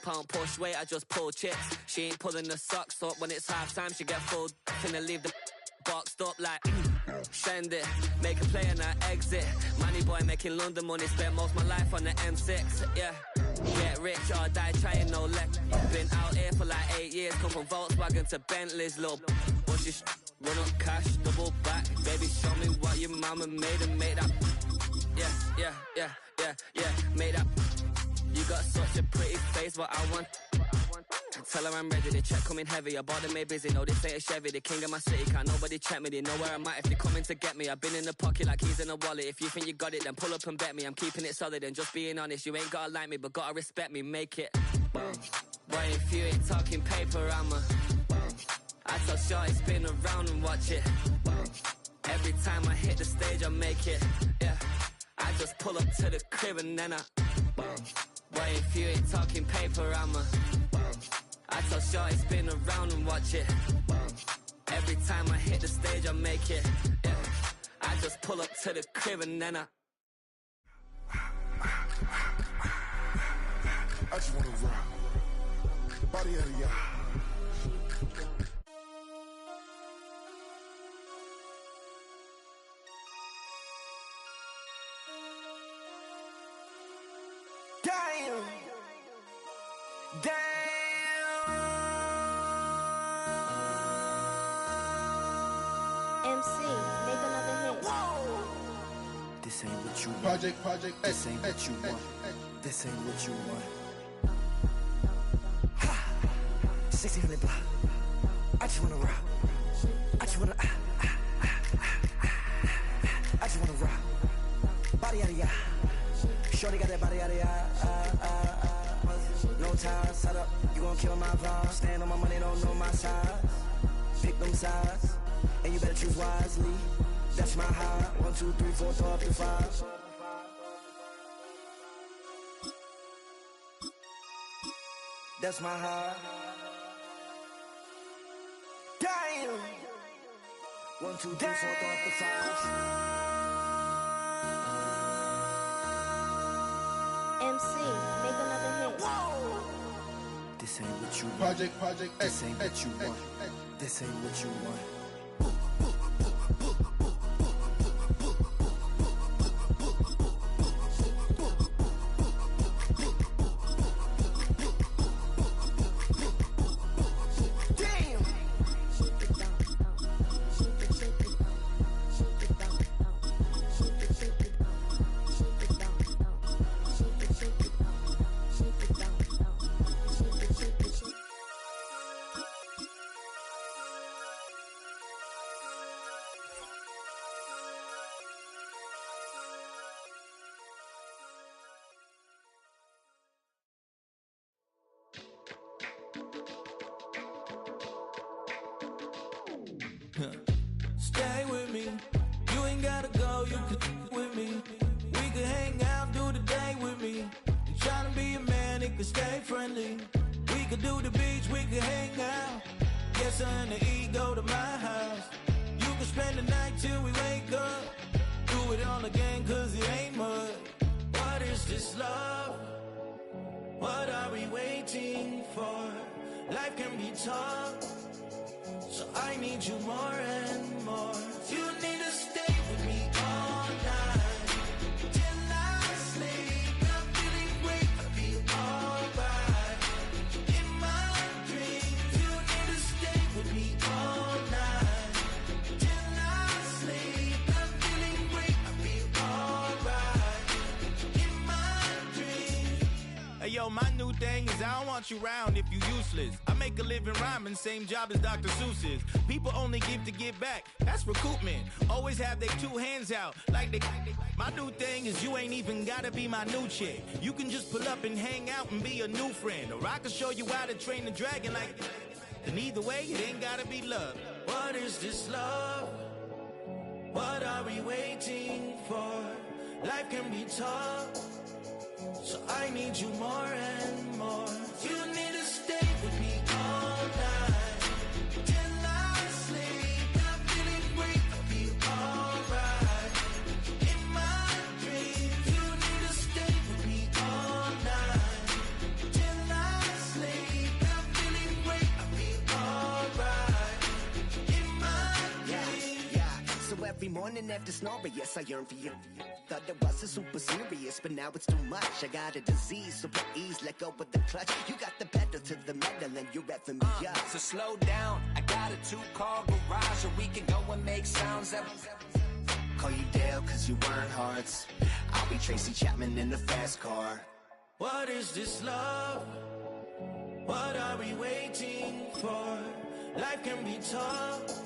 pound push weight, I just pull chips. She ain't pulling the socks up when it's half time. She get full finna leave the boxed up like send it, make a play and I exit. Money boy making London money, spent most my life on the M6. Yeah, get rich or die trying, no leg. Been out here for like 8 years, come from Volkswagen to Bentley's, little bushy run up cash, double back. Baby, show me what your mama made and make that. Yeah, made that. You got such a pretty face, what I want. Tell her I'm ready, the check coming heavy. I bought them made busy, no this ain't a Chevy. The king of my city, can't nobody check me. They know where I'm at if they coming to get me. I've been in the pocket like keys in a wallet. If you think you got it, then pull up and bet me. I'm keeping it solid and just being honest. You ain't gotta like me, but gotta respect me, make it. Boy, if you ain't talking paper, I tell Shorty spin around and watch it. Every time I hit the stage, I make it. Yeah, I just pull up to the crib and then boy, if you ain't talking paper, I tell Shorty spin around and watch it. Every time I hit the stage, I make it. Yeah, I just pull up to the crib and then I just wanna rock the body of the y'all. MC, make another hit. Whoa. This ain't what you want. Project. This ain't what you want. This ain't what you want. Ha! 1600 block. I just wanna rock. I just wanna. I just wanna rock. Body out of ya. Shorty got that body out of ya. No time, set up. You gon' kill my vibe. Stand on my money, don't know my size. Pick them sides. And you better choose wisely. That's my high. 1, 2, 3, 4, throw up to 5. That's my high. Damn. 1, 2, 3, 4, throw up to 5. MC, make another hit. Whoa. This ain't what you want. Project. This ain't what you want. This ain't what you want. Stay with me, you ain't gotta go, you can with me. We could hang out, do the day with me. You tryna be a man, it could stay friendly. We could do the beach, we could hang out. Get something to eat, go to my house. You can spend the night till we wake up. Do it all again, cause it ain't much. What is this love? What are we waiting for? Life can be tough, so I need you more and more. You need to stay with me all night till I sleep. I'm feeling great, I'll be alright. In my dreams, you need to stay with me all night till I sleep. I'm feeling great, I'll be alright. In my dreams. Hey yo, my new thing is I don't want you round if you useless. I make a living rhyming, same job as Dr. Seuss's. People only give to give back, that's recoupment. Always have their 2 hands out, like they. My new thing is you ain't even gotta be my new chick. You can just pull up and hang out and be a new friend. Or I can show you how to train the dragon like. And either way, it ain't gotta be love. What is this love? What are we waiting for? Life can be tough, so I need you more and more. You need to stay with me all night till I sleep. I'm feeling great, I'll be alright. In my dreams, you need to stay with me all night till I every morning after snoring. Yes, I yearn for you. Thought it wasn't super serious, but now it's too much. I got a disease, so please let go with the clutch. You got the pedal to the metal and you're reffing me up. So slow down, I got a 2-car garage, and we can go and make sounds that... Call you Dale cause you weren't hearts. I'll be Tracy Chapman in the fast car. What is this love? What are we waiting for? Life can be tough,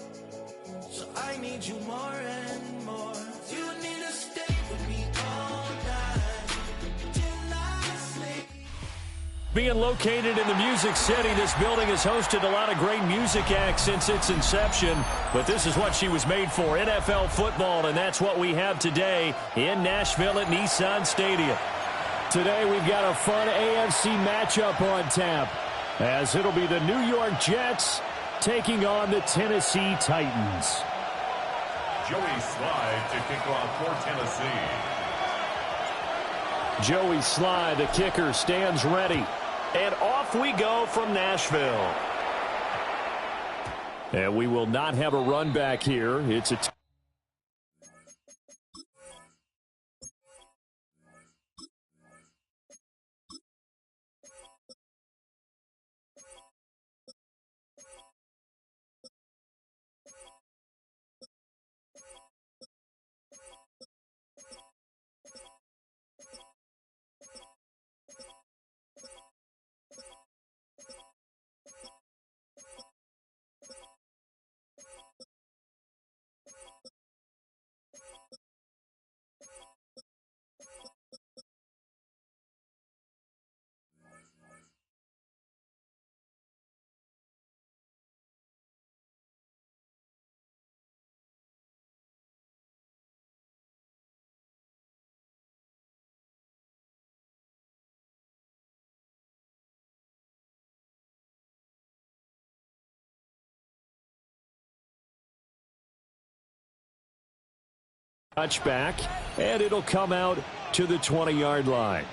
so I need you more and more. You need to stay with me all night till I sleep. Being located in the Music City, this building has hosted a lot of great music acts since its inception. But this is what she was made for, NFL football, and that's what we have today in Nashville at Nissan Stadium. Today we've got a fun AFC matchup on tap, as it'll be the New York Jets taking on the Tennessee Titans. Joey Slye to kick off for Tennessee. Joey Slye, the kicker, stands ready. And off we go from Nashville. And we will not have a run back here. It's a touchback, and it'll come out to the 20-yard line.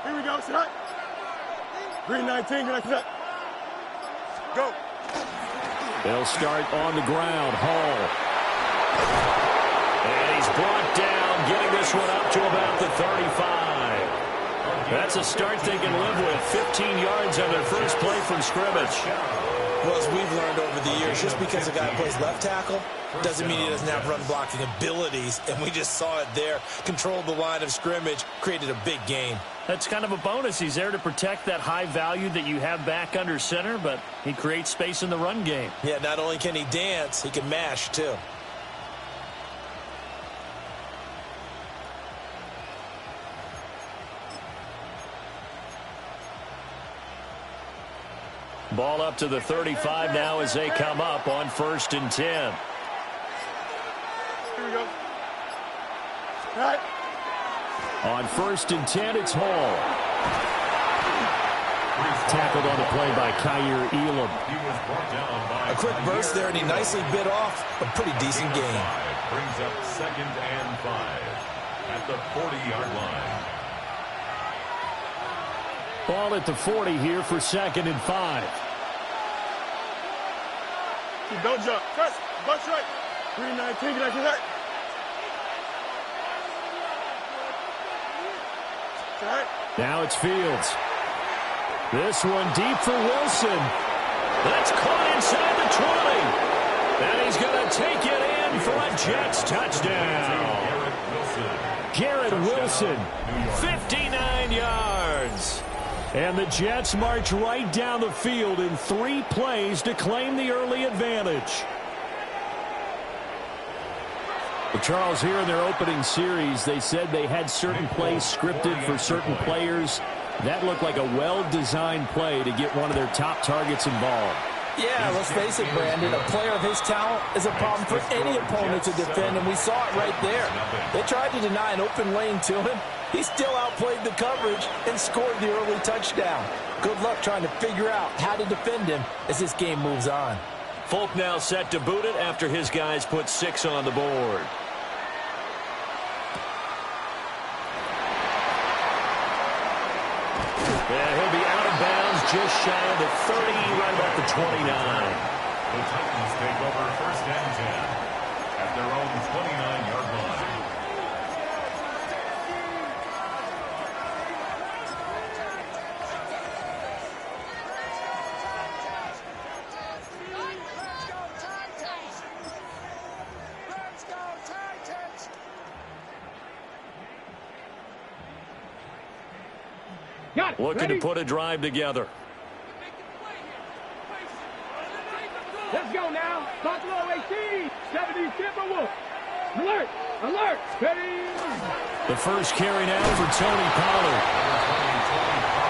Here we go, set. Green 19, good set. Go. They'll start on the ground. Hall. And he's brought down, getting this one up to about the 35. That's a start they can live with. 15 yards on their first play from scrimmage. Well, as we've learned over the years, just because a guy plays left tackle doesn't mean he doesn't have run blocking abilities, and we just saw it there. Controlled the line of scrimmage, created a big gain. That's kind of a bonus. He's there to protect that high value that you have back under center, but he creates space in the run game. Yeah, not only can he dance, he can mash, too. Ball up to the 35 now as they come up on 1st and 10. Here we go. All right. On 1st and 10, it's Hall. Tackled on the play by Kyer Elam. A quick burst there, and he nicely bit off a pretty decent gain. Brings up 2nd and 5 at the 40-yard line. Ball at the 40 here for 2nd and 5. Don't jump. Press. Butt right. Green 19, get that. Now it's Fields. This one deep for Wilson. That's caught inside the 20. And he's going to take it in for a Jets touchdown. Garrett Wilson, 59 yards. And the Jets march right down the field in 3 plays to claim the early advantage. Well, Charles, here in their opening series, they said they had certain plays scripted for certain players. That looked like a well-designed play to get one of their top targets involved. Yeah, let's face it, Brandon. A player of his talent is a problem for any opponent to defend, and we saw it right there. They tried to deny an open lane to him. He still outplayed the coverage and scored the early touchdown. Good luck trying to figure out how to defend him as this game moves on. Folk now set to boot it after his guys put 6 on the board. Yeah, he'll be out of bounds just shy of the 30, right about the 29. The Titans take over 1st and 10 at their own 29-yard line. Looking to put a drive together. Let's go now. Buffalo 18. 70 Timberwolves. Alert. Alert. Ready. The first carry now for Tony Pollard.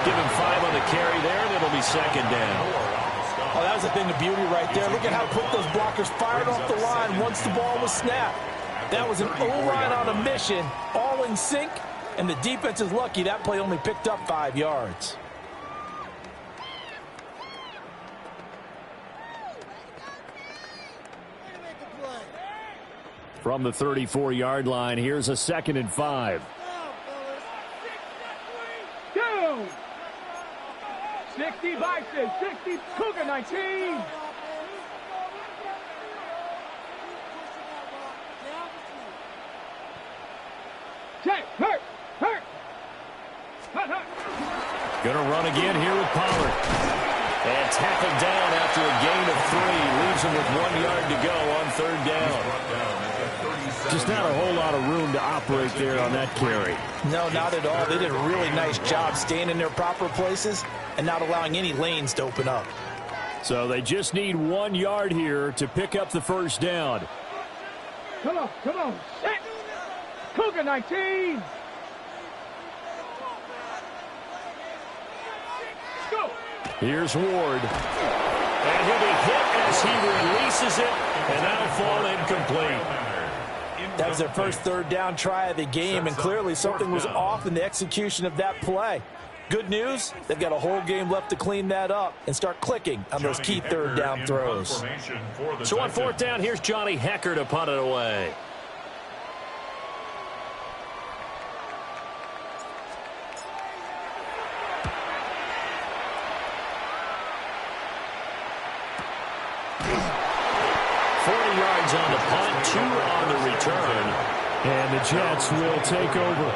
Give him 5 on the carry there, and it'll be 2nd down. Oh, that was a thing of beauty right there. Look at how quick those blockers fired off the line once the ball was snapped. That was an O-line on a mission, all in sync. And the defense is lucky that play only picked up 5 yards. From the 34-yard line, here's a 2nd and 5. Go! 60 Bison, 60 Cougar 19. Check, hurt. Gonna run again here with Pollard. And tackled down after a gain of 3. Leaves him with 1 yard to go on 3rd down. Just not a whole lot of room to operate there on that carry. No, not at all. They did a really nice job staying in their proper places and not allowing any lanes to open up. So they just need 1 yard here to pick up the 1st down. Come on. Set. Cougar 19. Go. Here's Ward. And he'll be hit as he releases it, and that'll fall incomplete. That was their first 3rd down try of the game, and clearly something was off in the execution of that play. Good news, they've got a whole game left to clean that up and start clicking on those key 3rd down throws. So on 4th down, here's Johnny Hecker to punt it away. On the punt, 2 on the return. And the Jets will take over.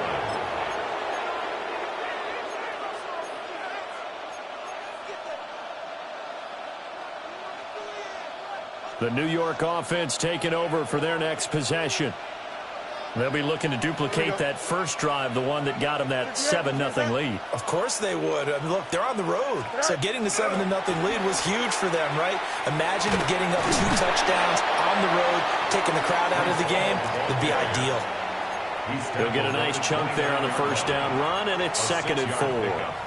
The New York offense taking over for their next possession. They'll be looking to duplicate that first drive, the one that got them that 7-0 lead. Of course they would. I mean, look, they're on the road. So getting the 7-0 lead was huge for them, right? Imagine getting up 2 touchdowns on the road, taking the crowd out of the game. It'd be ideal. They'll get a nice chunk there on the 1st down run, and it's 2nd and 4.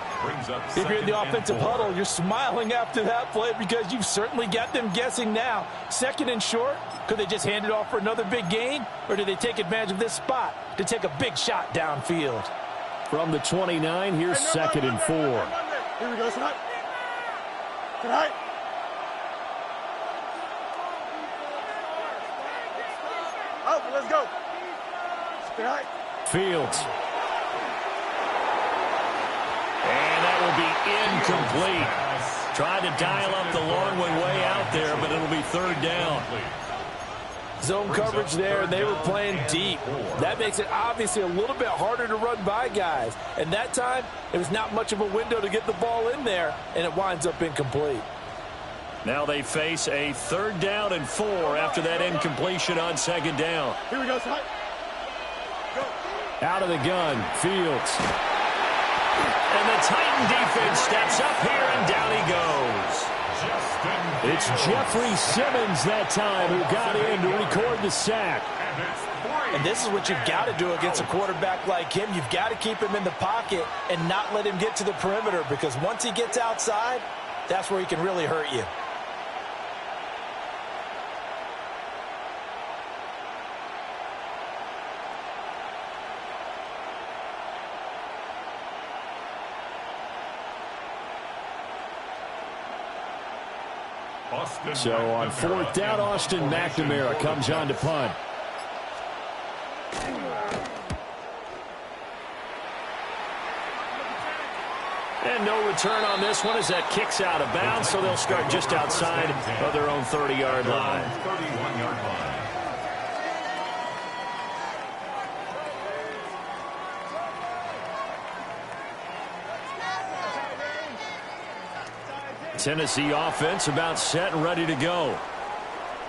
If you're in the offensive huddle, you're smiling after that play because you've certainly got them guessing now. 2nd and short, could they just hand it off for another big gain? Or do they take advantage of this spot to take a big shot downfield? From the 29, here's 2nd and 4. Here we go, tonight. Tonight. Oh, let's go. Tonight. Fields. And that will be incomplete. Tried to dial up the long way out there, but it'll be 3rd down. Zone coverage there, and they were playing deep. That makes it obviously a little bit harder to run by guys. And that time, it was not much of a window to get the ball in there, and it winds up incomplete. Now they face a 3rd down and 4 after that incompletion on 2nd down. Here we go, son. Go. Out of the gun, Fields. And the Titan defense steps up here, and down he goes. It's Jeffrey Simmons that time who got in to record the sack. And this is what you've got to do against a quarterback like him. You've got to keep him in the pocket and not let him get to the perimeter, because once he gets outside, that's where he can really hurt you. So on fourth down, Austin McNamara comes on to punt. And no return on this one as that kicks out of bounds, so they'll start just outside of their own 30-yard line. 31-yard line. Tennessee offense about set and ready to go.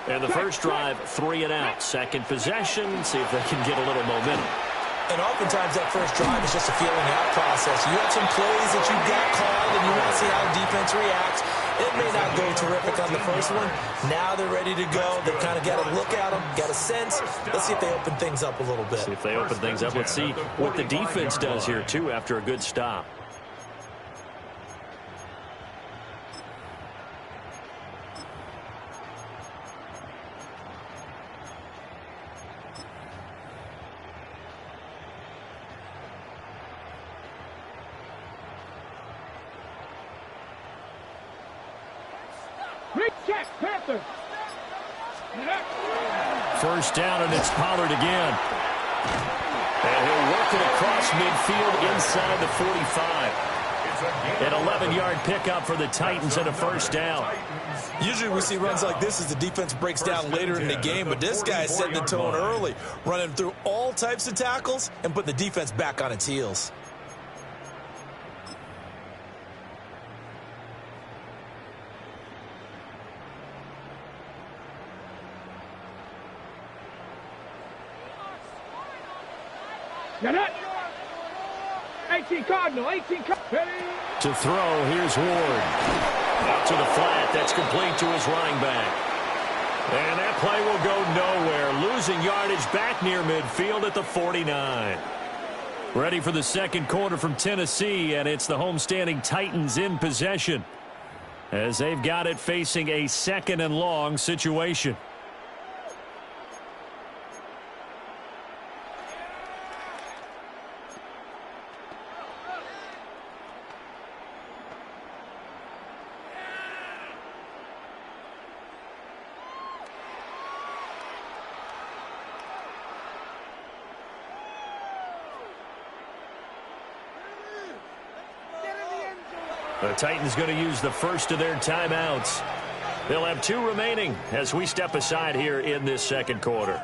And the first drive, 3 and out. Second possession, see if they can get a little momentum. And oftentimes that first drive is just a feeling out process. You have some plays that you've got called and you want to see how the defense reacts. It may not go terrific on the first one. Now they're ready to go. They kind of got to look at them, got a sense. Let's see if they open things up a little bit. See if they open things up. Let's see what the defense does here, too, after a good stop. First down, and it's Pollard again. And he'll work it across midfield inside the 45. An 11-yard pickup for the Titans and a first down. Usually we see runs like this as the defense breaks down later in the game, but this guy is setting the tone early, running through all types of tackles and putting the defense back on its heels. Get it! 18 Cardinal, 18 Cardinal. To throw, here's Ward. Out to the flat, that's complete to his running back. And that play will go nowhere. Losing yardage back near midfield at the 49. Ready for the second quarter from Tennessee, and it's the homestanding Titans in possession, as they've got it facing a second and long situation. The Titans going to use the first of their timeouts. They'll have 2 remaining as we step aside here in this second quarter.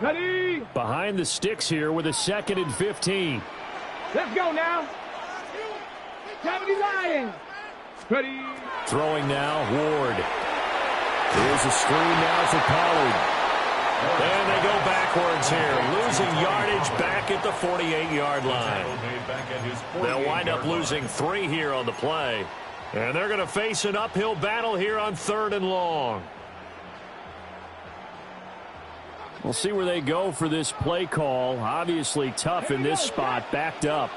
Ready? Behind the sticks here with a 2nd and 15. Let's go now. 70 Lions. Ready? Throwing now, Ward. Here's a screen now for Pollard. And they go backwards here, losing yardage back at the 48-yard line. They'll wind up losing 3 here on the play. And they're going to face an uphill battle here on 3rd and long. We'll see where they go for this play call. Obviously tough in this spot, backed up.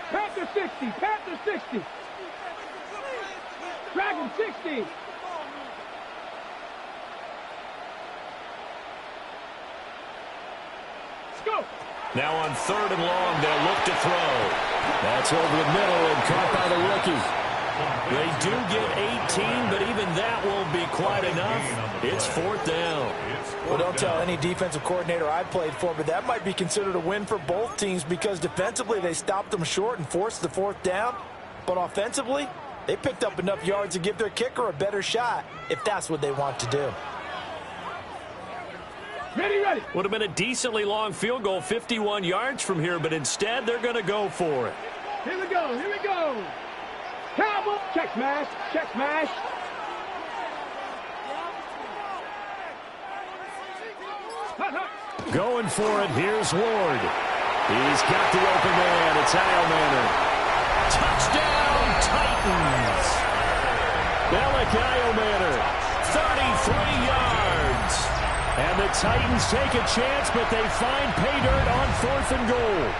Panther 60, Panther 60. Dragon 60. Go. Now on 3rd and long, they'll look to throw. That's over the middle and caught by the rookie. They do get 18, but even that won't be quite enough. It's 4th down. Well, don't tell any defensive coordinator I played for, but that might be considered a win for both teams because defensively they stopped them short and forced the 4th down. But offensively, they picked up enough yards to give their kicker a better shot if that's what they want to do. Ready, ready. Would have been a decently long field goal, 51 yards from here, but instead they're going to go for it. Here we go, here we go. Cowboy, check smash, check smash. Going for it, here's Ward. He's got the open man, it's Heilmann. Touchdown, Titans. Iomater. 33 yards. And the Titans take a chance, but they find pay dirt on 4th and goal.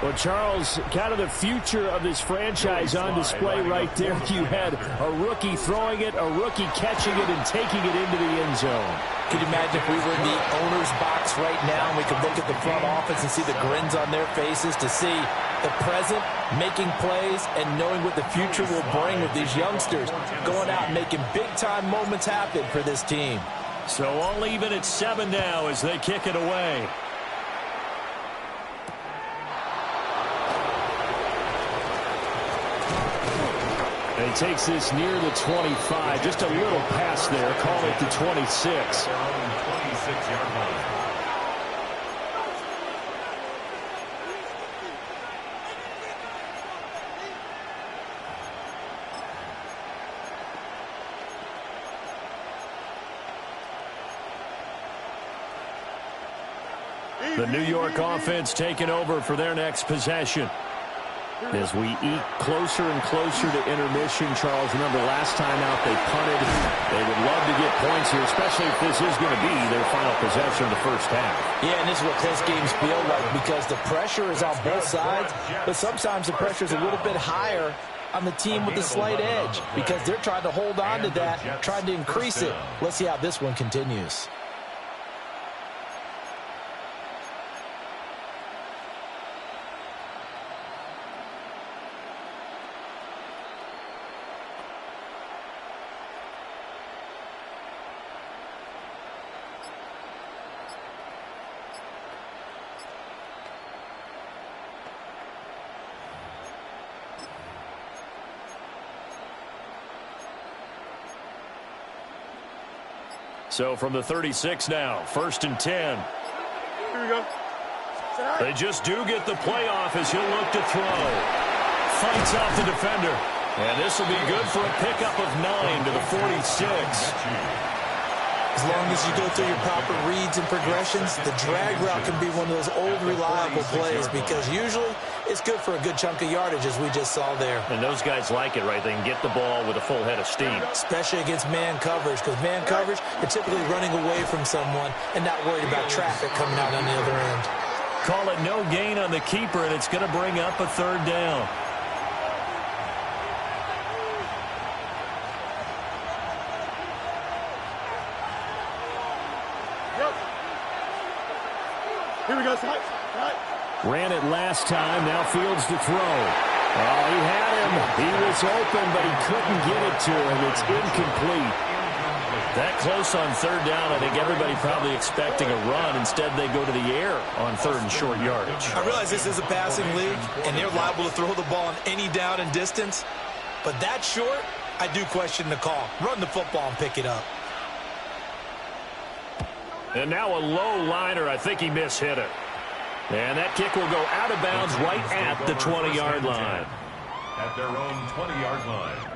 Well, Charles, kind of the future of this franchise on display right there. You had a rookie throwing it, a rookie catching it, and taking it into the end zone. Could you imagine if we were in the owner's box right now and we could look at the front office and see the grins on their faces to see the present making plays and knowing what the future will bring with these youngsters going out and making big-time moments happen for this team. So all even at 7 now as they kick it away. And he takes this near the 25. Just a little pass there. Call it the 26. The New York offense taking over for their next possession. As we eke closer and closer to intermission, Charles, remember last time out they punted. They would love to get points here, especially if this is going to be their final possession of the first half. Yeah, and this is what close games feel like because the pressure is on both sides, but sometimes the pressure is a little bit higher on the team with the slight edge because they're trying to hold on to that, trying to increase it. Let's see how this one continues. So from the 36 now, 1st and 10. Here we go. They just do get the playoff as he'll look to throw. Fights off the defender. And this will be good for a pickup of 9 to the 46. As long as you go through your proper reads and progressions, the drag route can be one of those old reliable plays because usually it's good for a good chunk of yardage as we just saw there. And those guys like it, right? They can get the ball with a full head of steam. Especially against man coverage because man coverage, you're typically running away from someone and not worried about traffic coming out on the other end. Call it no gain on the keeper, and it's going to bring up a 3rd down. Here we go, Side. Ran it last time. Now Fields to throw. Oh, he had him. He was open, but he couldn't get it to him. It's incomplete. That close on 3rd down, I think everybody probably expecting a run. Instead, they go to the air on 3rd and short yardage. I realize this is a passing league, and they're liable to throw the ball on any down and distance. But that short, I do question the call. Run the football and pick it up. And now a low liner. I think he mishit it. And that kick will go out of bounds right at the 20-yard line. At their own 20-yard line.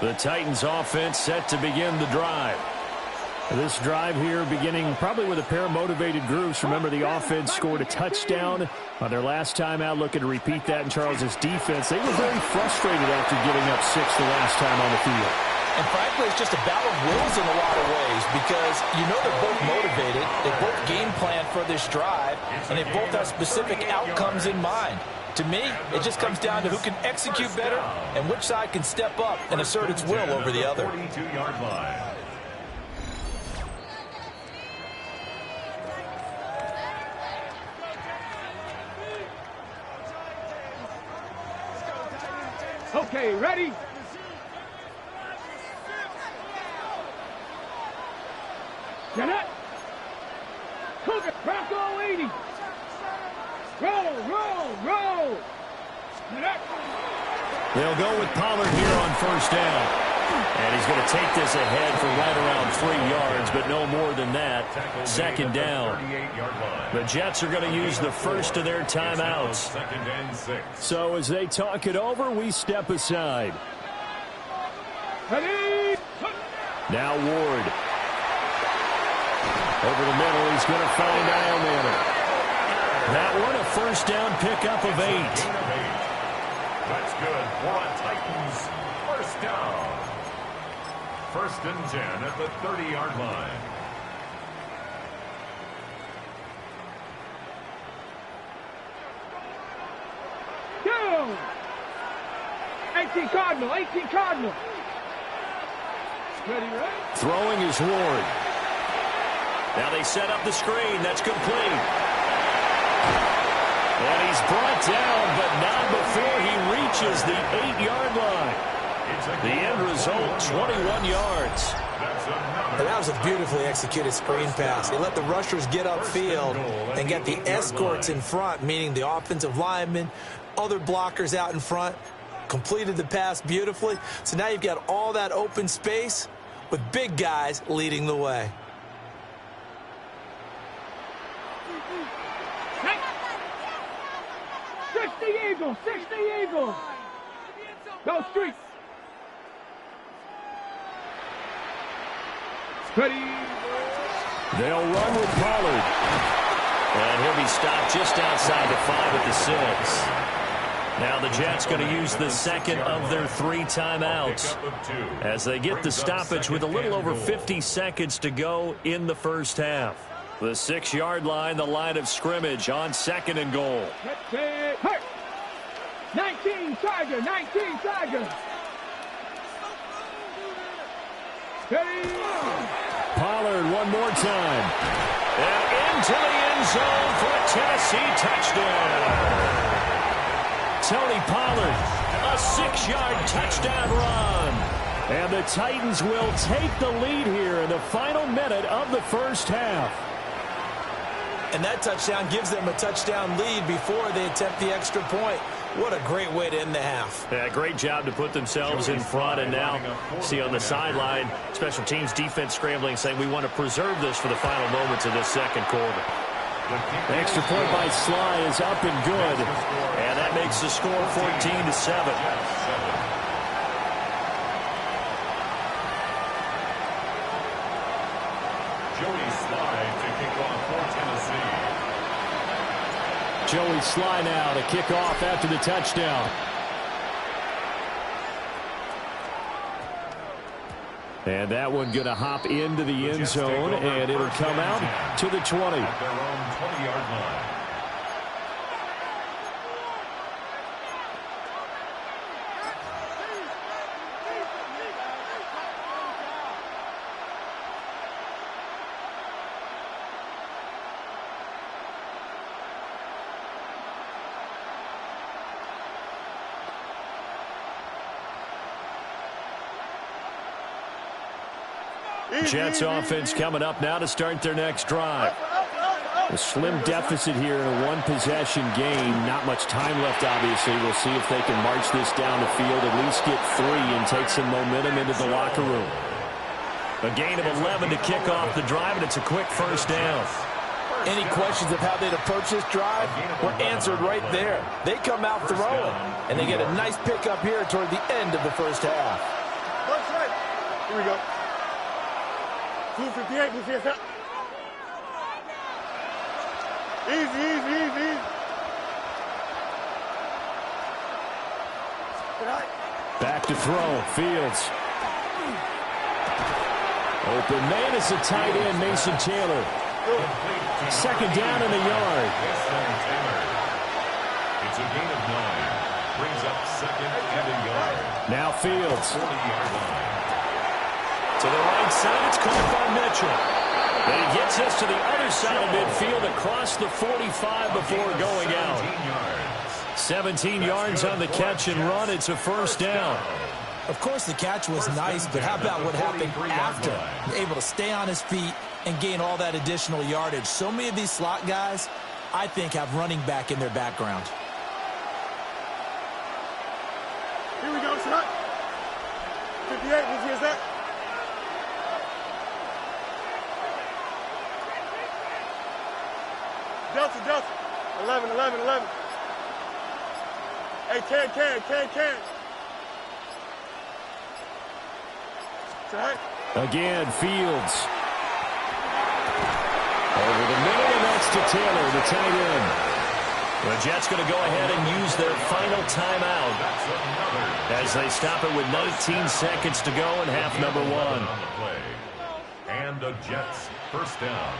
The Titans offense set to begin the drive. This drive here beginning probably with a pair of motivated groups. Remember, the offense scored a touchdown on their last time out, looking to repeat that in Charles's defense. They were very frustrated after giving up 6 the last time on the field. And frankly, it's just a battle of wills in a lot of ways because you know they're both motivated. They both game plan for this drive, and they both have specific outcomes in mind. To me, it just comes down to who can execute better and which side can step up and assert its will over the other. 42-yard line. Okay, ready? Get it? Cook it, crack all 80. Roll, roll, roll. Get it? They'll go with Pollard here on 1st down. And he's going to take this ahead for right around 3 yards, but no more than that. 2nd down. The Jets are going to use the first of their timeouts. So as they talk it over, we step aside. Ready? Now Ward. Over the middle, he's going to find Ironman. That one, a first down pickup of 8. That's good for a Titans first down. 1st and 10 at the 30-yard line. Go! 18 Cardinal, 18 Cardinal. Ready, right? Throwing is Ward. Now they set up the screen. That's complete. And he's brought down, but not before he reaches the 8-yard line. The end result, 21 yards. And that was a beautifully executed screen pass. They let the rushers get upfield and get the escorts in front, meaning the offensive linemen, other blockers out in front, completed the pass beautifully. So now you've got all that open space with big guys leading the way. Eagle, 60 Eagle. Go Streets. Ready. They'll run with Pollard. And he'll be stopped just outside the 5 at the 6. Now the Jets going to use the second of their 3 timeouts as they get the stoppage with a little over 50 seconds to go in the first half. The 6-yard line, the line of scrimmage on 2nd and goal. 19 Tiger, 19 Tiger. Pollard one more time. And into the end zone for a Tennessee touchdown. Tony Pollard, a 6-yard touchdown run. And the Titans will take the lead here in the final minute of the first half. And that touchdown gives them a touchdown lead before they attempt the extra point. What a great way to end the half. Yeah, great job to put themselves in front. And now, see on the sideline, special teams defense scrambling, saying we want to preserve this for the final moments of this second quarter. The extra point by Sly is up and good. And that makes the score 14-7. Joey Sly now to kick off after the touchdown. And that one going to hop into the end zone, and it'll come out to the 20. At their own 20-yard line. Jets offense coming up now to start their next drive. A slim deficit here in a one-possession game. Not much time left, obviously. We'll see if they can march this down the field, at least get 3 and take some momentum into the locker room. A gain of 11 to kick off the drive, and it's a quick first down. Any questions of how they'd approach this drive were answered right there. They come out throwing, and they get a nice pickup here toward the end of the first half. Here we go. 258, 258. Easy. Back to throw, Fields. Open man is a tight end, Mason Taylor. Second down in the yard. It's a gain of 9. Brings up second and a yard. Now Fields. 40-yard line. To the right side, it's caught by Mitchell. And he gets us to the other side of midfield across the 45 before going out. 17 yards on the catch and run. It's a first down. Of course, the catch was nice, but how about what happened after? Able to stay on his feet and gain all that additional yardage. So many of these slot guys, I think, have running back in their background. Here we go, son. 58, here's that. Delta. 11. Hey, can. Again, Fields. to Taylor, the tight end. The Jets going to go ahead and use their final timeout as they stop it with 19 seconds to go in half number one. And the Jets first down.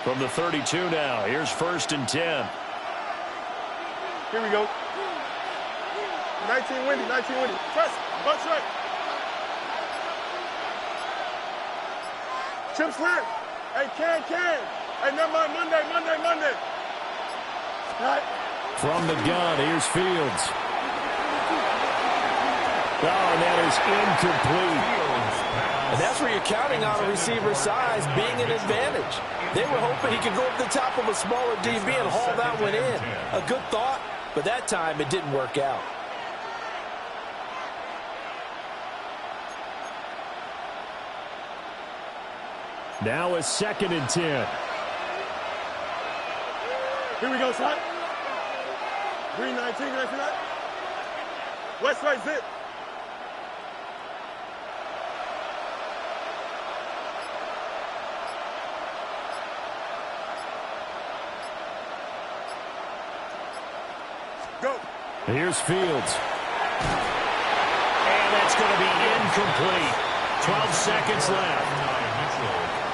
From the 32 now, here's 1st and 10. Here we go. 19 windy, 19 windy. Press, bunch right. Chip slant. Hey, can. Hey, never mind, Monday. Right. From the gun, here's Fields. Oh, and that is incomplete. And that's where you're counting on a receiver's size being an advantage. They were hoping he could go up the top of a smaller DB and haul that one in. A good thought, but that time it didn't work out. Now a 2nd and 10. Here we go, son. Green 19, can I see that? West right zip. Go. Here's Fields. And that's going to be incomplete. 12 seconds left.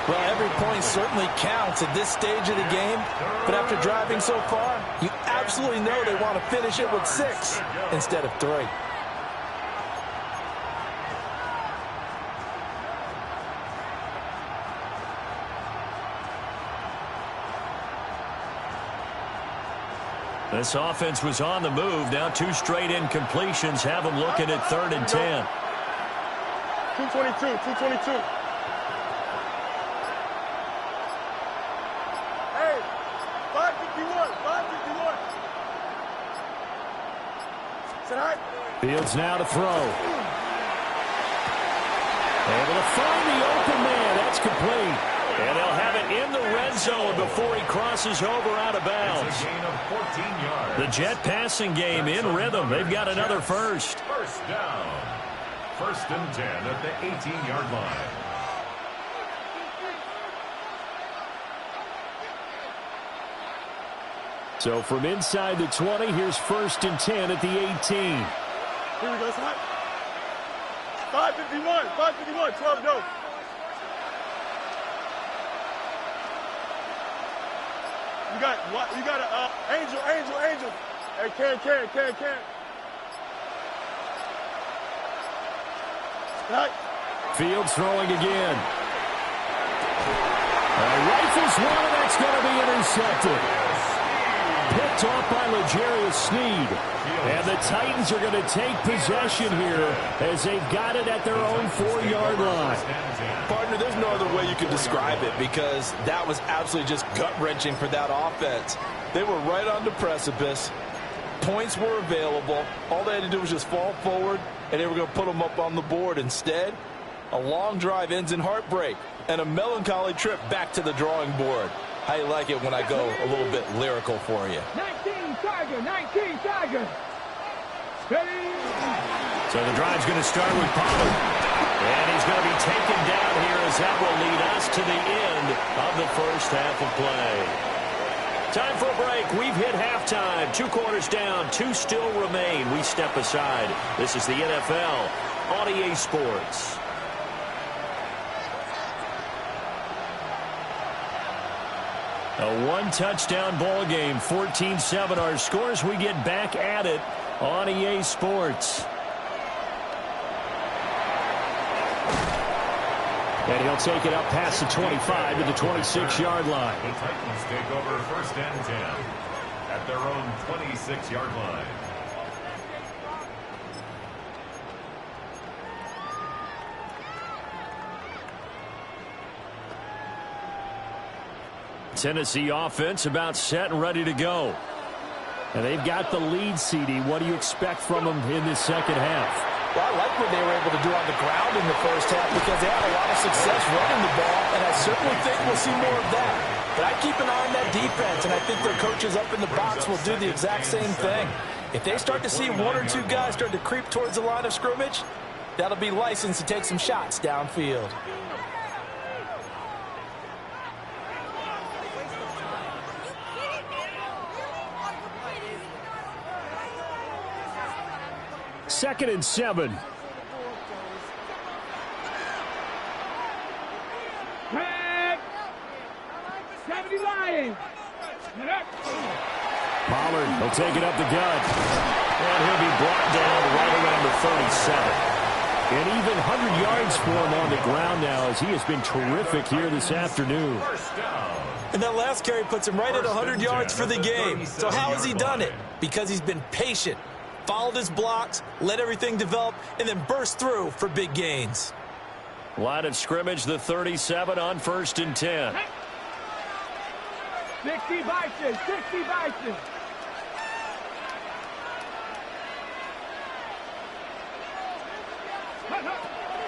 Well, every point certainly counts at this stage of the game, but after driving so far, you absolutely know they want to finish it with 6 instead of 3. This offense was on the move. Now 2 straight incompletions have them looking at 3rd and 10. 222. Hey, 551. Sit high. Fields now to throw. Able to find the open man. That's complete. And they'll have it in the red zone before he crosses over out of bounds. Gain of 14 yards. The Jet passing game in rhythm. They've got another first. First down. 1st and 10 at the 18-yard line. So from inside the 20, here's 1st and 10 at the 18. Here we go, son. 551, 12 go. You got a angel. Hey, can. Right. Fields throwing again. Rifles one, and that's going to be intercepted. Picked off by L'Jarius Sneed. And the Titans are going to take possession here as they've got it at their own 4-yard line. Partner, there's no other way you could describe it because that was absolutely just gut-wrenching for that offense. They were right on the precipice. Points were available. All they had to do was just fall forward, and they were going to put them up on the board. Instead, a long drive ends in heartbreak and a melancholy trip back to the drawing board. How you like it when I go a little bit lyrical for you? 19 Tiger. Ready? So the drive's going to start with Pollard. And he's going to be taken down here as that will lead us to the end of the first half of play. Time for a break. We've hit halftime. 2 quarters down. 2 still remain. We step aside. This is the NFL on EA Sports. A 1-touchdown ball game. 14-7 our scores. We get back at it on EA Sports. And he'll take it up past the 25 to the 26-yard line. The Titans take over 1st and 10 at their own 26-yard line. Tennessee offense about set and ready to go. And they've got the lead, CD. What do you expect from them in this second half? Well, I like what they were able to do on the ground in the first half because they had a lot of success running the ball, and I certainly think we'll see more of that. But I keep an eye on that defense, and I think their coaches up in the box will do the exact same thing. If they start to see one or two guys start to creep towards the line of scrimmage, that'll be licensed to take some shots downfield. Second and 7. Pollard will take it up the gut. And he'll be brought down right around the 37. And even 100 yards for him on the ground now as he has been terrific here this afternoon. And that last carry puts him right at 100 yards for the game. So how has he done it? Because he's been patient, followed his blocks, let everything develop, and then burst through for big gains. Line of scrimmage, the 37 on 1st and 10. 60 Bison, 60 Bison.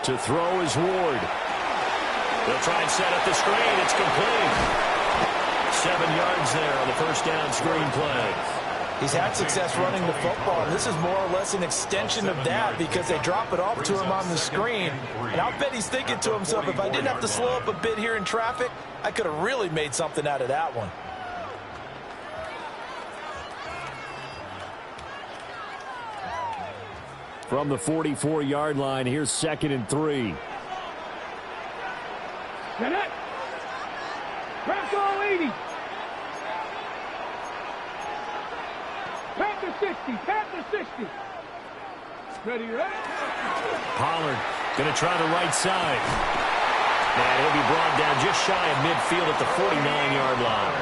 To throw is Ward. They'll try and set up the screen. It's complete. 7 yards there on the first down screen play. He's had success running the football, and this is more or less an extension of that because they drop it off to him on the screen. And I'll bet he's thinking to himself, if I didn't have to slow up a bit here in traffic, I could have really made something out of that one. From the 44-yard line, here's 2nd and 3. Get it. Press all 80. Pat to 60. Pat to 60. Ready, right? Pollard going to try the right side. And he'll be brought down just shy of midfield at the 49-yard line.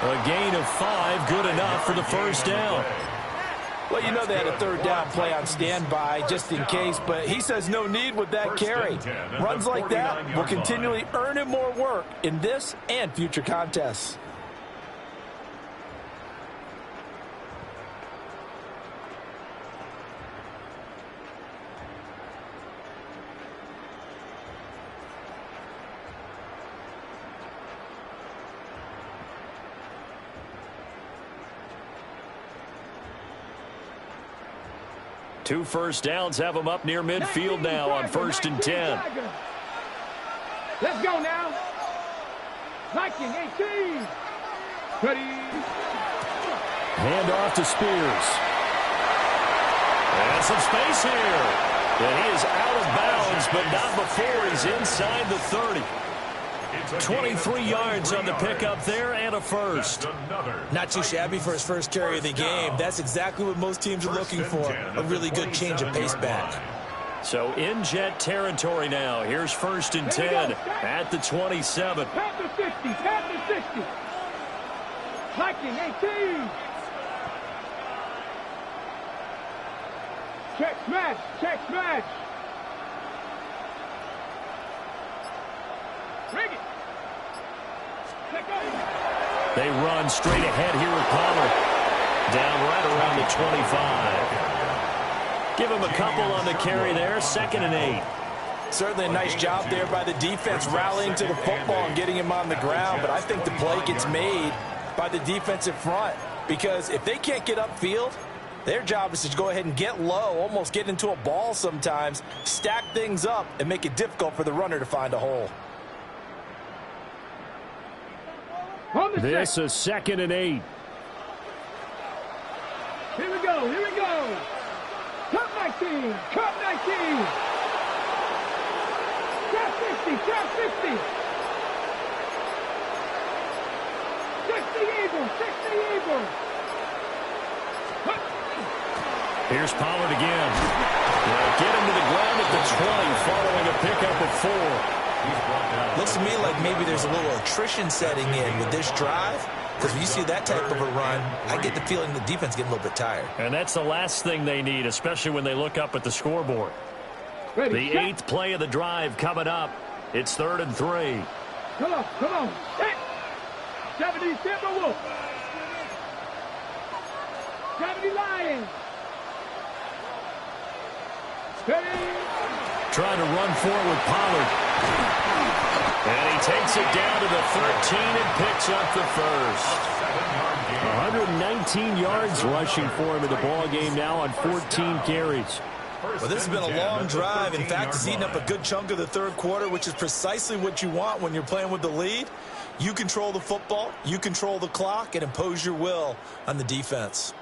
A gain of 5, good enough for the first down. Well, you know they had a 3rd down play on standby just in case, but he says no need with that carry. Runs like that will continually earn him more work in this and future contests. Two first downs have them up near midfield now on 1st and 10. Let's go now. 19, 18. Ready. Hand off to Spears. And some space here. And he is out of bounds, but not before he's inside the 30. 23 yards on the pickup there and a first. Not too shabby for his first carry of the game. That's exactly what most teams are looking for. A really good change of pace back. So in Jet territory now. Here's 1st and 10 at the 27. Pat to 60. Pat to 60. Hiking 18. Check smash. Check smash. Bring it. They run straight ahead here with Pollard. Down right around the 25. Give him a couple on the carry there. 2nd and 8. Certainly a nice job there by the defense rallying to the football and getting him on the ground. But I think the play gets made by the defensive front. Because if they can't get upfield, their job is to go ahead and get low, almost get into a ball sometimes, stack things up, and make it difficult for the runner to find a hole. This is 2nd and 8. Here we go. Here we go. Cup 19. Cup 19. Cup 60. Cup 60. 60 Eagles. 60 Eagles. Here's Pollard again. Get him to the ground at the 20 following a pickup of 4. Looks to me like maybe there's a little attrition setting in with this drive, because when you see that type of a run, I get the feeling the defense getting a little bit tired. And that's the last thing they need, especially when they look up at the scoreboard. Ready, the 8th play of the drive coming up. It's 3rd and 3. Come on, come on. Hey. 70 Timberwolves. 70 Lions. Ready. Trying to run forward with Pollard. And he takes it down to the 13 and picks up the first. 119 yards rushing for him in the ball game now on 14 carries. Well, this has been a long drive. In fact, it's eaten up a good chunk of the third quarter, which is precisely what you want when you're playing with the lead. You control the football, you control the clock, and impose your will on the defense.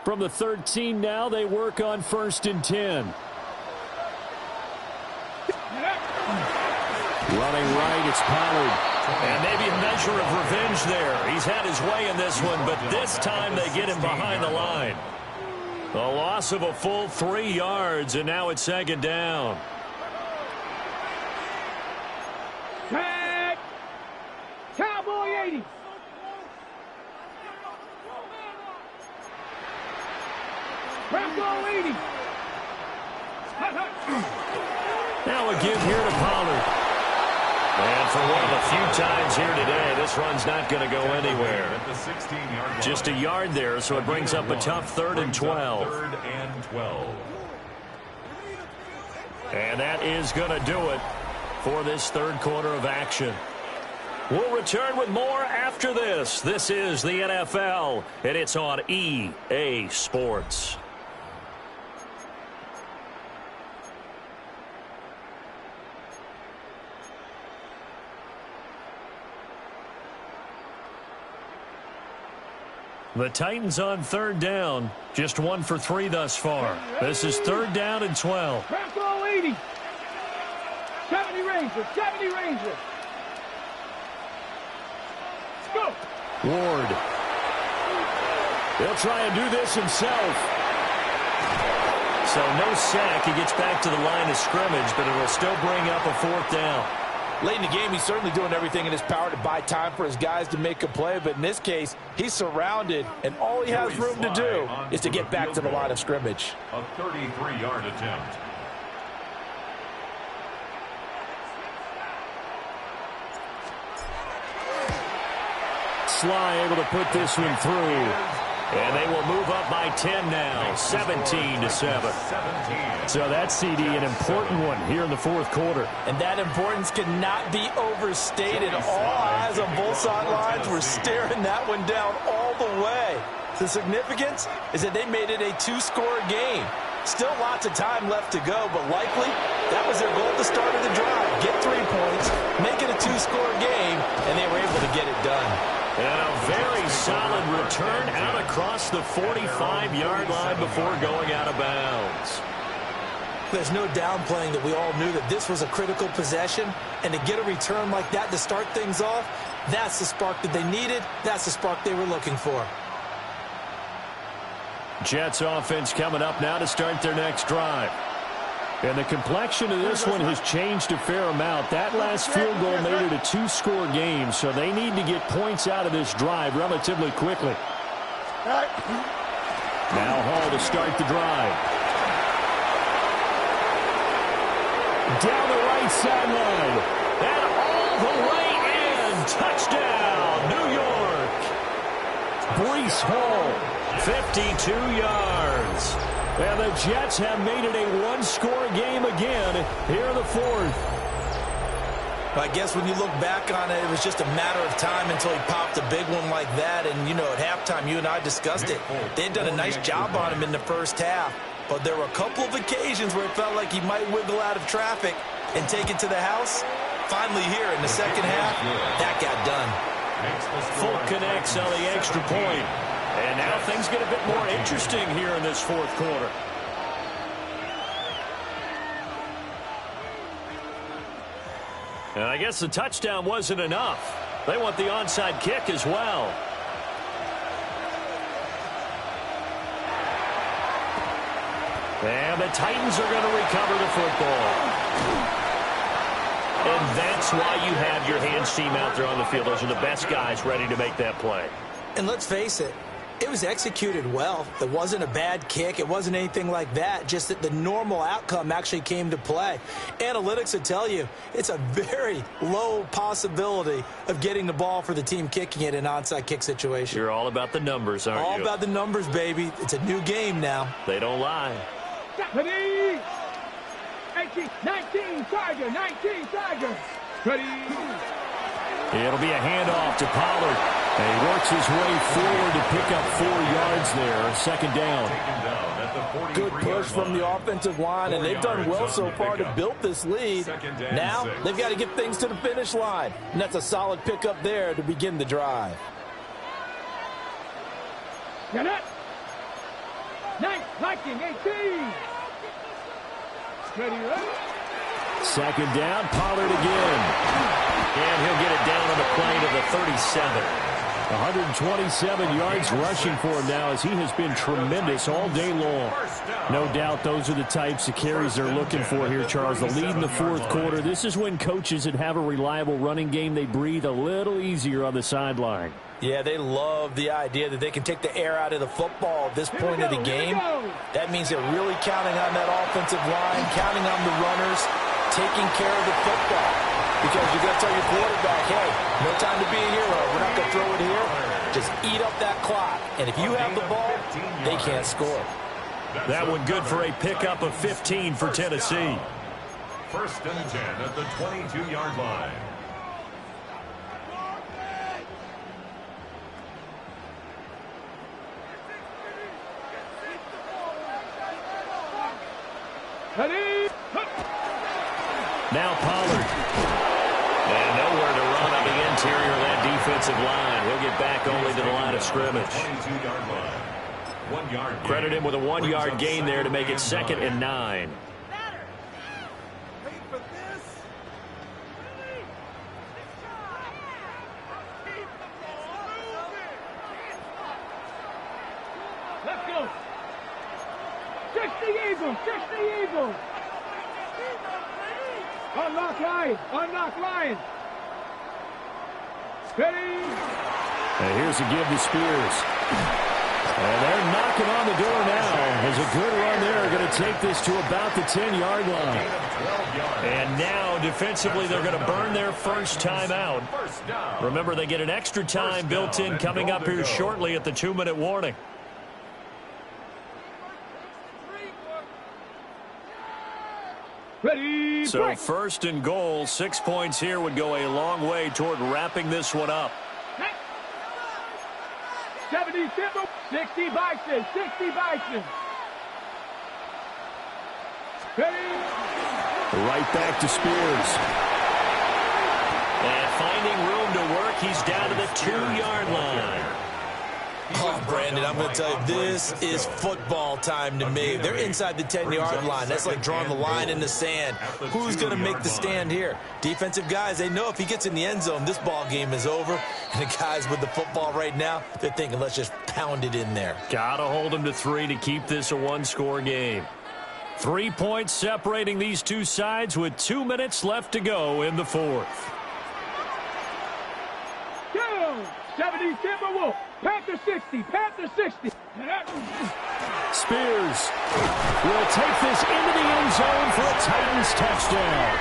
From the 13 now, they work on 1st and 10. Running right, it's Pollard. And maybe a measure of revenge there. He's had his way in this one, but this time they get him behind the line. A loss of a full 3 yards, and now it's 2nd down. Tag! Cowboy 80! Bronco 80! Now a give here to Pollard. And for one of the few times here today, this run's not going to go anywhere. Just a yard there, so it brings up a tough 3rd and 12. And that is going to do it for this third quarter of action. We'll return with more after this. This is the NFL, and it's on EA Sports. The Titans on 3rd down. Just 1 for 3 thus far. This is 3rd down and 12. Bronco 80. 70 Rangers. 70 Rangers. Let's go. Ward. He'll try and do this himself. So no sack. He gets back to the line of scrimmage, but it'll still bring up a 4th down. Late in the game, he's certainly doing everything in his power to buy time for his guys to make a play, but in this case, he's surrounded, and all he has room to do is to get back to the line of scrimmage. A 33-yard attempt. Sly able to put this one through. And they will move up by 10 now, 17-7. So that CD, an important one here in the fourth quarter. And that importance cannot be overstated. All eyes on both sidelines were staring that one down all the way. The significance is that they made it a 2-score game. Still lots of time left to go, but likely that was their goal at the start of the drive. Get 3 points, make it a 2-score game, and they were able to get it done. And a very solid return out across the 45-yard line before going out of bounds. There's no downplaying that we all knew that this was a critical possession, and to get a return like that to start things off, that's the spark that they needed, that's the spark they were looking for. Jets offense coming up now to start their next drive. And the complexion of this one has changed a fair amount. That last field goal made it a 2-score game, so they need to get points out of this drive relatively quickly. Now Hall to start the drive. Down the right sideline. And all the way in. Touchdown, New York. Breece Hall, 52 yards. And the Jets have made it a 1-score game again here in the fourth. I guess when you look back on it, it was just a matter of time until he popped a big one like that. And, you know, at halftime, you and I discussed it. They had done a nice job on him in the first half. But there were a couple of occasions where it felt like he might wiggle out of traffic and take it to the house. Finally here in the second half, that got done. Fulk connects on the extra point. And now things get a bit more interesting here in this fourth quarter. And I guess the touchdown wasn't enough. They want the onside kick as well. And the Titans are going to recover the football. And that's why you have your hands team out there on the field. Those are the best guys ready to make that play. And let's face it, it was executed well. It wasn't a bad kick. It wasn't anything like that. Just that the normal outcome actually came to play. Analytics will tell you it's a very low possibility of getting the ball for the team kicking it in an onside kick situation. You're all about the numbers, aren't you? All about the numbers, baby. It's a new game now. They don't lie. Ready? 18, 19, Tiger, 19, Tiger. Ready? It'll be a handoff to Pollard. And he works his way forward to pick up 4 yards there. Second down. Good push from the offensive line, and they've done well so far to build this lead. Now they've got to get things to the finish line, and that's a solid pickup there to begin the drive. Get it. 19, 18. Ready, ready. Second down, Pollard again. And he'll get it down on the play to the 37. 127 yards rushing for him now as he has been tremendous all day long. No doubt those are the types of carries they're looking for here, Charles. The lead in the fourth quarter. This is when coaches that have a reliable running game, they breathe a little easier on the sideline. Yeah, they love the idea that they can take the air out of the football at this point of the game. That means they're really counting on that offensive line, counting on the runners, taking care of the football. Because you're going to tell your quarterback, hey, no time to be a hero. We're not going to throw it here. Just eat up that clock. And if you have the ball, they can't score. That one good for a pickup of 15 for Tennessee. First and 10 at the 22-yard line. Now Pollard. And nowhere to run on the interior of that defensive line. He'll get back only to the line of scrimmage. 22-yard line. 1 yard gain. Credit him with a 1-yard gain there to make it 2nd and 9. Let's go. 60 Eagles, 60 Eagles. Unlock line, unlock line. Ready. And here's a give to Spears. And they're knocking on the door now. There's a good run there. Going to take this to about the 10-yard line. And now, defensively, they're going to burn their first time out. Remember, they get an extra time built in coming up here shortly at the 2-minute warning. Ready, so break. 1st and goal, 6 points here would go a long way toward wrapping this one up. 70 Simple, 60 Bison, 60 Bison. Ready. Right back to Spears. And finding room to work, he's down to the 2-yard line. Oh, Brandon, I'm going to tell you, this is football time to me. They're inside the 10-yard line. That's like drawing the line in the sand. Who's going to make the stand here? Defensive guys, they know if he gets in the end zone, this ball game is over. And the guys with the football right now, they're thinking, let's just pound it in there. Got to hold him to 3 to keep this a 1-score game. 3 points separating these two sides with 2 minutes left to go in the fourth. Go! 70 Timberwolf. Panther 60. Panther 60. Spears will take this into the end zone for a Titans touchdown.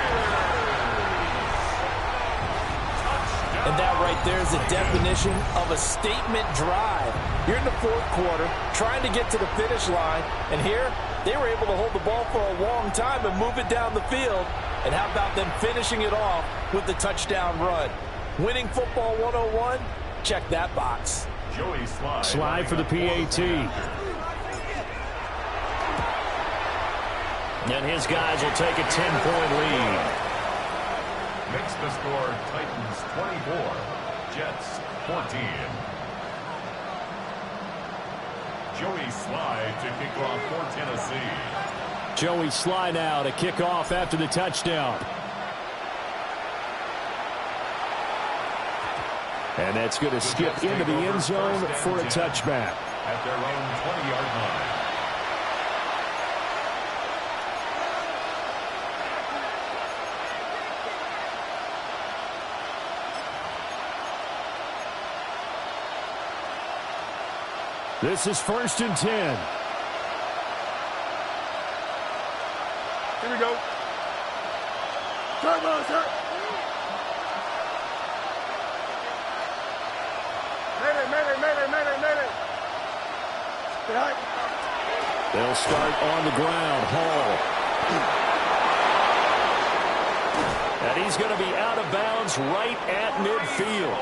And that right there is the definition of a statement drive. You're in the fourth quarter, trying to get to the finish line, and here they were able to hold the ball for a long time and move it down the field. And how about them finishing it off with the touchdown run? Winning football 101, check that box. Joey Slide for the PAT. And his guys will take a 10-point lead. Makes the score Titans 24, Jets 14. Joey Slide to kick off for Tennessee. Joey Slide now to kick off after the touchdown. And that's going to skip into the end zone for a touchback. At their own 20-yard line. This is 1st and 10. Here we go. Turbo, sir. Mayday. Stay high. They'll start on the ground. Hall. And he's going to be out of bounds right at midfield.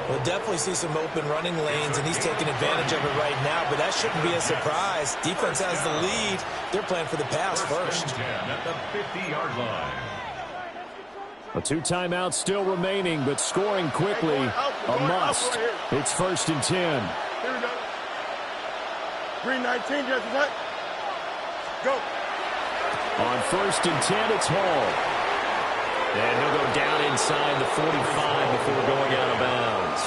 We'll definitely see some open running lanes, and he's taking advantage of it right now, but that shouldn't be a surprise. Defense has the lead. They're playing for the pass first. At the 50-yard line. A 2 timeouts still remaining, but scoring quickly a must. It's 1st and 10. Here we go. Green 19, just what? Go. On 1st and 10, it's Hall. And he'll go down inside the 45 before going out of bounds.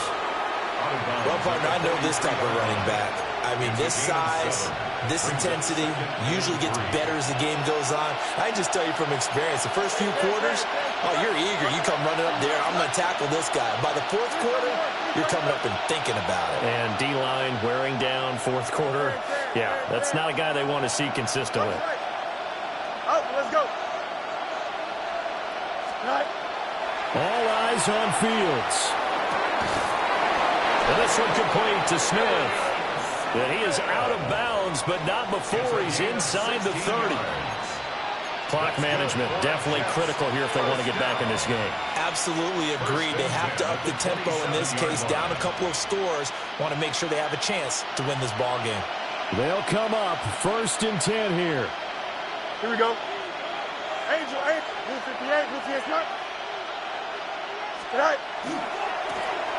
Well, partner, I know this type of running back. I mean, this size, this intensity usually gets better as the game goes on. I just tell you from experience, the first few quarters, oh, you're eager. You come running up there, I'm going to tackle this guy. By the 4th quarter, you're coming up and thinking about it. And D-line wearing down 4th quarter. Yeah, that's not a guy they want to see consistently. Oh, let's go. All eyes on Fields. And this one complete to Smith. And he is out of bounds, but not before he's inside the 30. Clock management definitely critical here if they want to get back in this game. Absolutely agreed. They have to up the tempo in this case, down a couple of scores. Want to make sure they have a chance to win this ball game. They'll come up 1st and 10 here. Here we go. Angel, blue 58, blue 58. Right.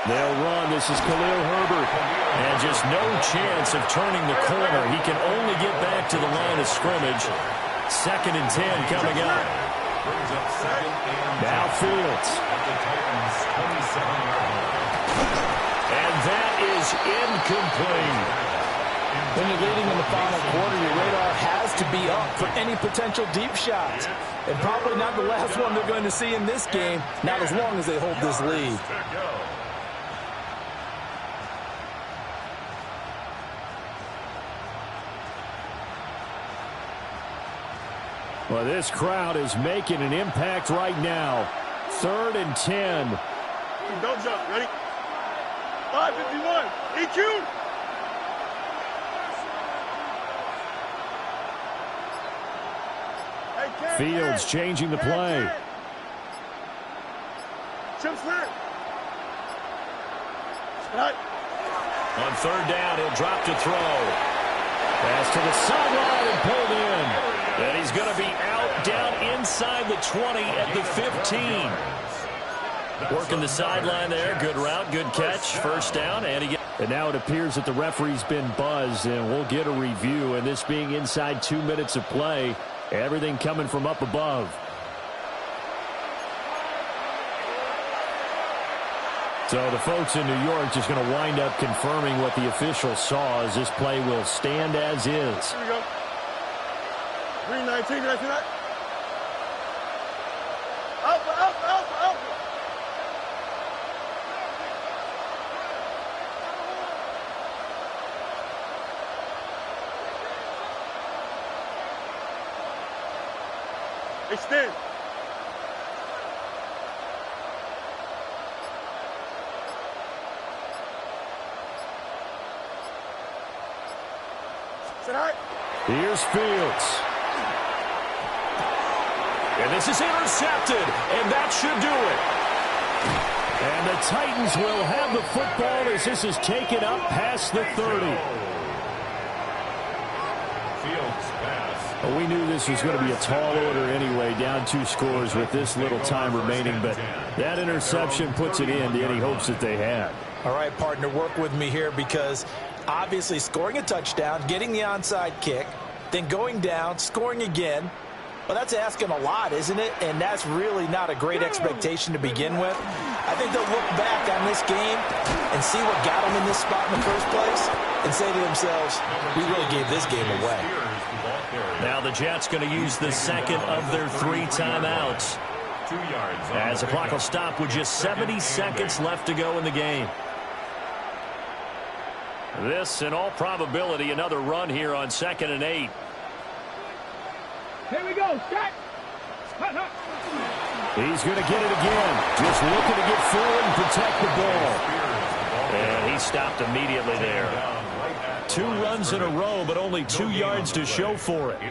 They'll run. This is Khalil Herbert. And just no chance of turning the corner. He can only get back to the line of scrimmage. 2nd and 10 coming up. Now Fields. And that is incomplete. When you're leading in the final quarter, your radar has to be up for any potential deep shots. And probably not the last one they're going to see in this game, not as long as they hold this lead. Well, this crowd is making an impact right now. 3rd and 10. Don't jump. Ready? 5:51. EQ. Fields changing the play. Chip snap. Right. On 3rd down, he'll drop to throw. Pass to the sideline and pulled in. And he's going to be out down inside the 20 at the 15. Working the sideline there. Good route, good catch. 1st down. And now it appears that the referee's been buzzed, and we'll get a review. And this being inside 2 minutes of play, everything coming from up above. So the folks in New York just going to wind up confirming what the official saw, as this play will stand as is. Here we go. Green 19, did I see that? Alpha, alpha, alpha, alpha. Extend. Here's Fields. And this is intercepted, and that should do it. And the Titans will have the football as this is taken up past the 30. Fields pass. Well, we knew this was going to be a tall order anyway, down 2 scores with this little time remaining, but that interception puts it in to any hopes that they had. All right, partner, work with me here, because obviously scoring a touchdown, getting the onside kick, then going down, scoring again, well, that's asking a lot, isn't it? And that's really not a great expectation to begin with. I think they'll look back on this game and see what got them in this spot in the first place and say to themselves, we really gave this game away. Now the Jets going to use the 2nd of their 3 timeouts, as the clock will stop with just 70 seconds left to go in the game. This, in all probability, another run here on 2nd and 8. Here we go. Set. He's going to get it again. Just looking to get forward and protect the ball. And he stopped immediately there. 2 runs in a row, but only 2 yards to show for it.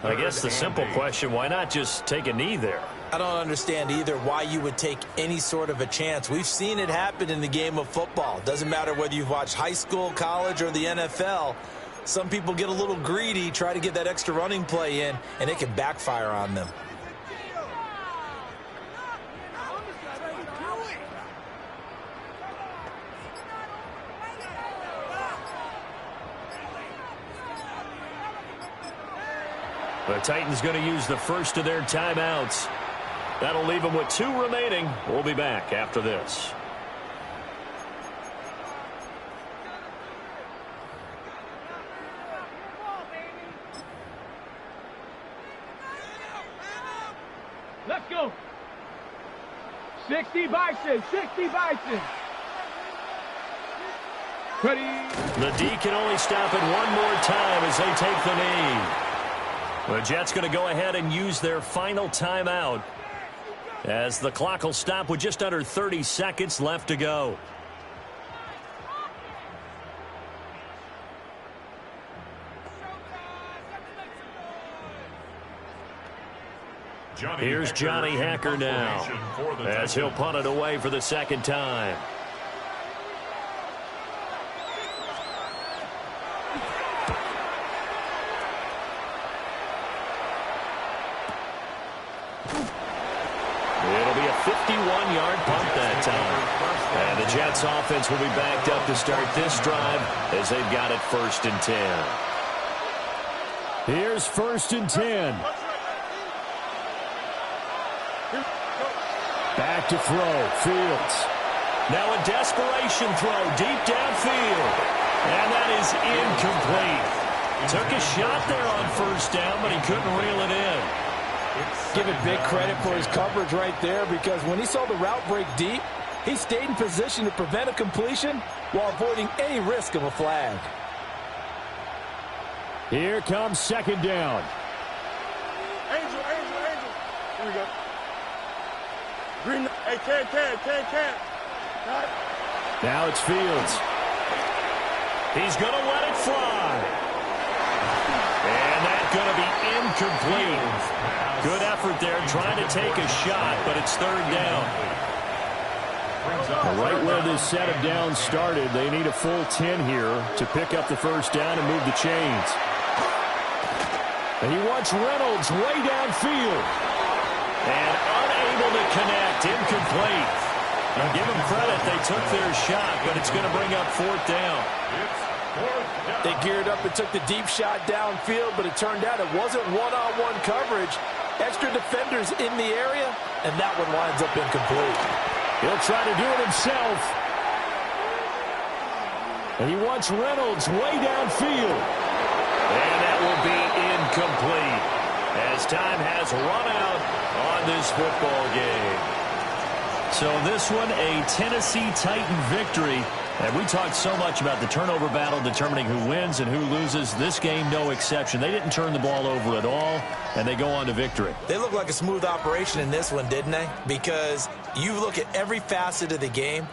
I guess the simple question, why not just take a knee there? I don't understand either why you would take any sort of a chance. We've seen it happen in the game of football. Doesn't matter whether you've watched high school, college, or the NFL. Some people get a little greedy, try to get that extra running play in, and it can backfire on them. The Titans going to use the first of their timeouts. That'll leave them with 2 remaining. We'll be back after this. Let's go. 60 Bison, 60 Bison. Ready. The D can only stop it one more time as they take the knee. The Jets going to go ahead and use their final timeout as the clock will stop with just under 30 seconds left to go. Here's Johnny Hacker now as he'll punt it away for the second time. It'll be a 51-yard punt that time. And the Jets offense will be backed up to start this drive as they've got it 1st and 10. Here's 1st and 10. Back to throw. Fields. Now a desperation throw deep downfield. And that is incomplete. Took a shot there on 1st down, but he couldn't reel it in. Give it big credit for his coverage right there, because when he saw the route break deep, he stayed in position to prevent a completion while avoiding any risk of a flag. Here comes 2nd down. Angel. Here we go. Green. Hey, can. Right. Now it's Fields. He's going to let it fly. And that's going to be incomplete. Good effort there trying to take a shot, but it's 3rd down. Right where this set of downs started, they need a full 10 here to pick up the 1st down and move the chains. And he wants Reynolds way downfield. And unable to connect, incomplete. And give them credit, they took their shot, but it's going to bring up 4th down. They geared up and took the deep shot downfield, but it turned out it wasn't one-on-one coverage. Extra defenders in the area, and that one winds up incomplete. He'll try to do it himself. And he wants Reynolds way downfield. And that will be incomplete as time has run out on this football game. So this one, a Tennessee Titan victory. And we talked so much about the turnover battle determining who wins and who loses. This game, no exception. They didn't turn the ball over at all, and they go on to victory. They look like a smooth operation in this one, didn't they? Because you look at every facet of the game,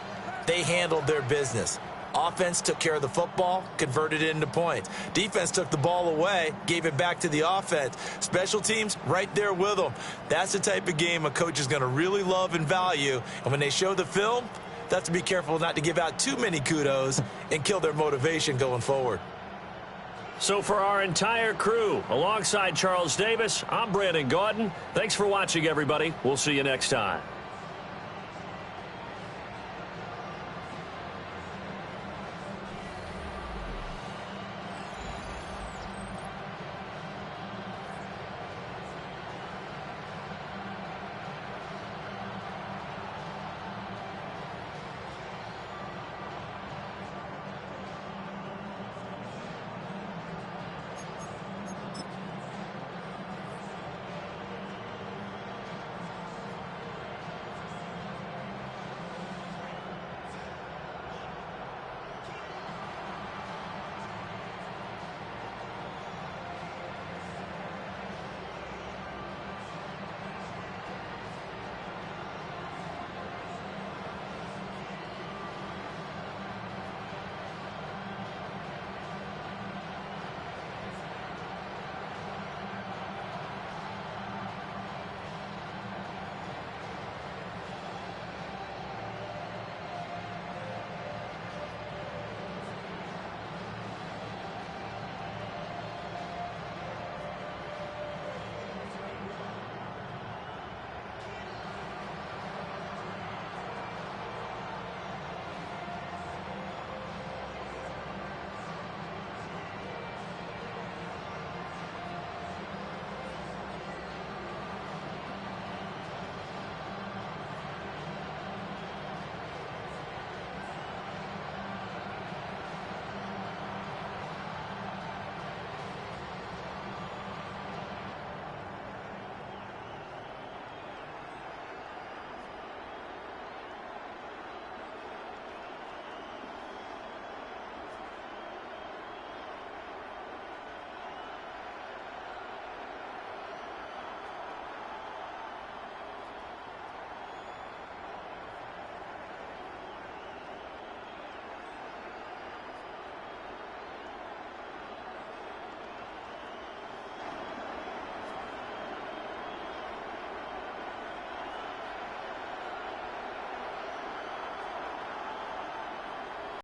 they handled their business. Offense took care of the football, converted it into points. Defense took the ball away, gave it back to the offense. Special teams, right there with them. That's the type of game a coach is going to really love and value. And when they show the film, they have to be careful not to give out too many kudos and kill their motivation going forward. So for our entire crew, alongside Charles Davis, I'm Brandon Gaudin. Thanks for watching, everybody. We'll see you next time.